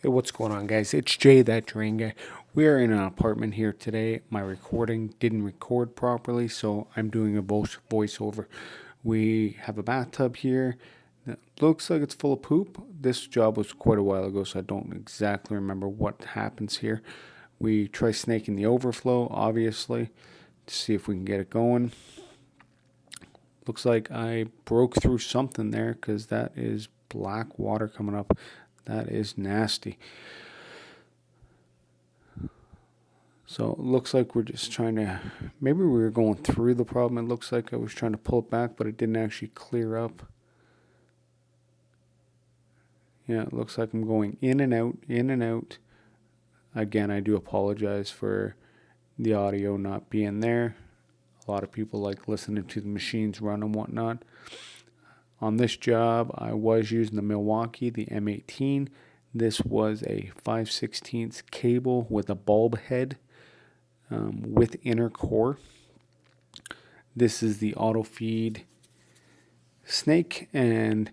Hey, what's going on, guys? It's Jay, that drain guy. We are in an apartment here today. My recording didn't record properly, so I'm doing a voiceover. We have a bathtub here that looks like it's full of poop. This job was quite a while ago, so I don't exactly remember what happens here. We try snaking the overflow, obviously, to see if we can get it going. Looks like I broke through something there because that is black water coming up. That is nasty. So it looks like we're just trying to, maybe we were going through the problem. It looks like I was trying to pull it back, but it didn't actually clear up. Yeah, it looks like I'm going in and out, in and out. Again, I do apologize for the audio not being there. A lot of people like listening to the machines run and whatnot. On this job, I was using the Milwaukee, the M18. This was a 5/16 cable with a bulb head with inner core. This is the auto feed snake, and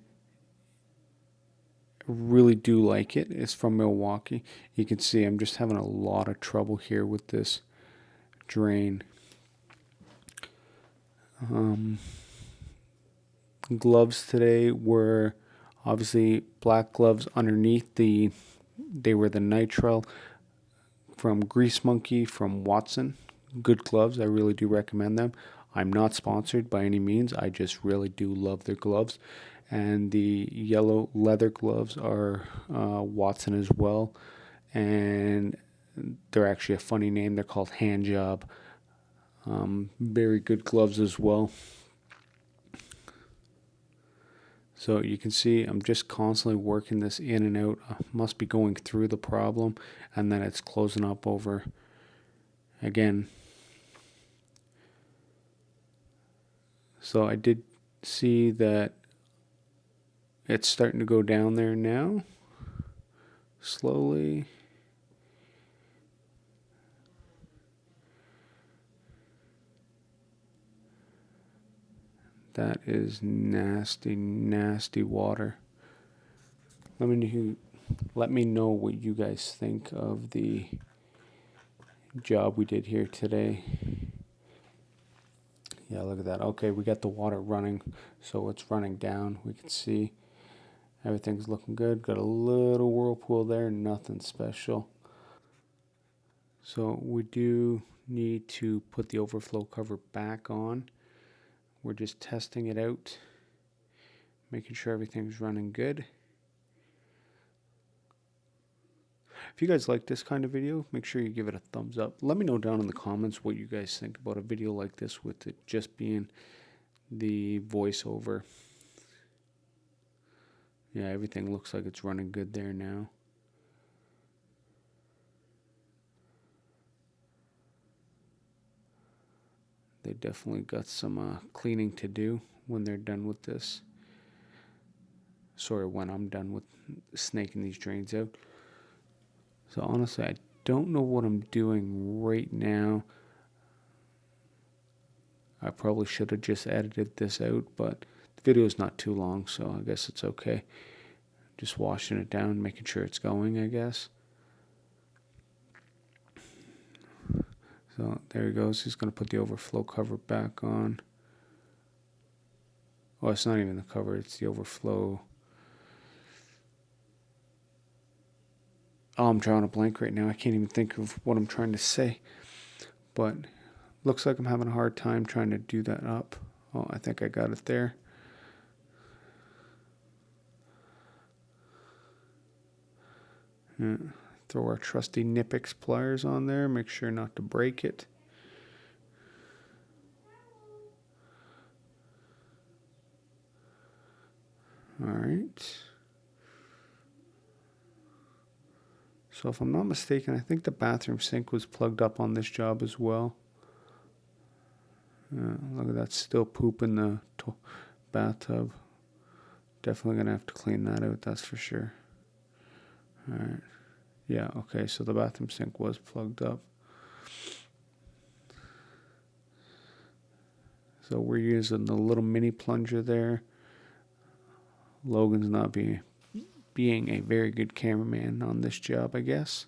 I really do like it. It's from Milwaukee. You can see I'm just having a lot of trouble here with this drain. Gloves today were obviously black gloves underneath they were the nitrile from Grease Monkey from Watson. Good gloves. I really do recommend them. I'm not sponsored by any means. I just really do love their gloves. And the yellow leather gloves are Watson as well. And they're actually a funny name. They're called Hand Job. Very good gloves as well. So you can see I'm just constantly working this in and out. Must be going through the problem, and then it's closing up over again. So I did see that it's starting to go down there now, slowly. That is nasty, nasty water. Let me know what you guys think of the job we did here today. Yeah, look at that. Okay, we got the water running, so it's running down. We can see everything's looking good. Got a little whirlpool there, nothing special. So we do need to put the overflow cover back on. We're just testing it out, making sure everything's running good. If you guys like this kind of video, make sure you give it a thumbs up. Let me know down in the comments what you guys think about a video like this with it just being the voiceover. Yeah, everything looks like it's running good there now. They definitely got some cleaning to do when they're done with this. Sorry, when I'm done with snaking these drains out. So honestly, I don't know what I'm doing right now. I probably should have just edited this out, but the video is not too long, so I guess it's okay. Just washing it down, making sure it's going, I guess. So there he goes. He's going to put the overflow cover back on. Oh, it's not even the cover. It's the overflow. Oh, I'm drawing a blank right now. I can't even think of what I'm trying to say. But looks like I'm having a hard time trying to do that up. Oh, I think I got it there. Yeah. Throw our trusty Nipix pliers on there. Make sure not to break it. All right. So if I'm not mistaken, I think the bathroom sink was plugged up on this job as well. Look at that, still poop in the bathtub. Definitely going to have to clean that out, that's for sure. All right. Yeah, okay, so the bathroom sink was plugged up. So we're using the little mini plunger there. Logan's not being being a very good cameraman on this job, I guess.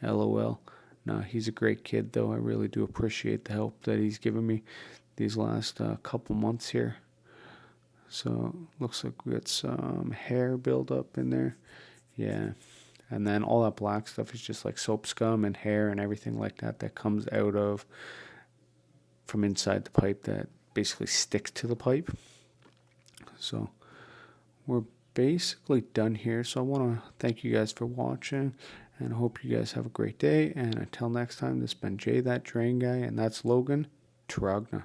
LOL. No, he's a great kid, though. I really do appreciate the help that he's given me these last couple months here. So, looks like we got some hair buildup in there. Yeah. And then all that black stuff is just like soap scum and hair and everything like that that comes out of from inside the pipe that basically sticks to the pipe. So, we're basically done here. So I want to thank you guys for watching, and I hope you guys have a great day. And until next time, this has been Jay, that drain guy, and that's Logan. Trogna.